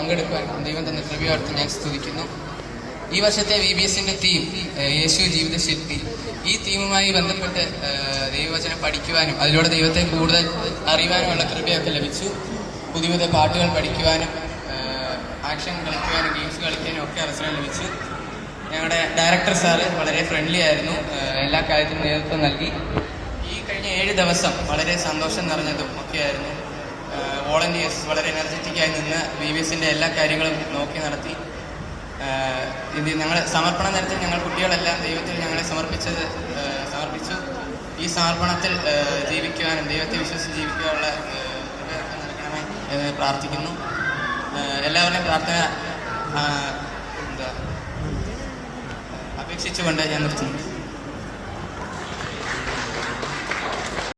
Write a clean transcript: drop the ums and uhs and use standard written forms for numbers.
പങ്കെടുക്കുവാൻ ദൈവം തന്ന കൃപയോർത്ത് ഞാൻ സ്തുതിക്കുന്നു. ഈ വർഷത്തെ VBSന്റെ തീം യേശു ജീവിതശില്പി. ഈ തീമുമായി ബന്ധപ്പെട്ട് ദൈവവചനം പഠിക്കുവാനും അതിലൂടെ ദൈവത്തെ കൂടുതൽ അറിയുവാനുമുള്ള കൃപയൊക്കെ ലഭിച്ചു. പുതിയ പുതിയ പാട്ടുകൾ പഠിക്കുവാനും ആക്ഷൻ കളിക്കുവാനും ഗെയിംസ് കളിക്കാനും ഒക്കെ അവസരം ലഭിച്ചു. ഞങ്ങളുടെ ഡയറക്ടർ സാറ് വളരെ ഫ്രണ്ട്ലി ആയിരുന്നു, എല്ലാ കാര്യത്തിനും നേതൃത്വം നൽകി. ഈ കഴിഞ്ഞ 7 ദിവസം വളരെ സന്തോഷം നിറഞ്ഞതും ഒക്കെയായിരുന്നു. വോളണ്ടിയേഴ്സ് വളരെ എനർജറ്റിക്കായി നിന്ന് VBSന്റെ എല്ലാ കാര്യങ്ങളും നോക്കി നടത്തി. ഇത് ഞങ്ങൾ സമർപ്പണ നേരത്തിൽ ഞങ്ങൾ കുട്ടികളെല്ലാം ദൈവത്തിൽ ഞങ്ങളെ സമർപ്പിച്ചു. ഈ സമർപ്പണത്തിൽ ജീവിക്കുവാനും ദൈവത്തെ വിശ്വസിച്ച് ജീവിക്കുവാനുള്ള കൃപയൊക്കെ നൽകണമെന്ന് പ്രാർത്ഥിക്കുന്നു. എല്ലാവരുടെയും പ്രാർത്ഥന അപേക്ഷിച്ചുകൊണ്ട് ഞാൻ നിർത്തുന്നു.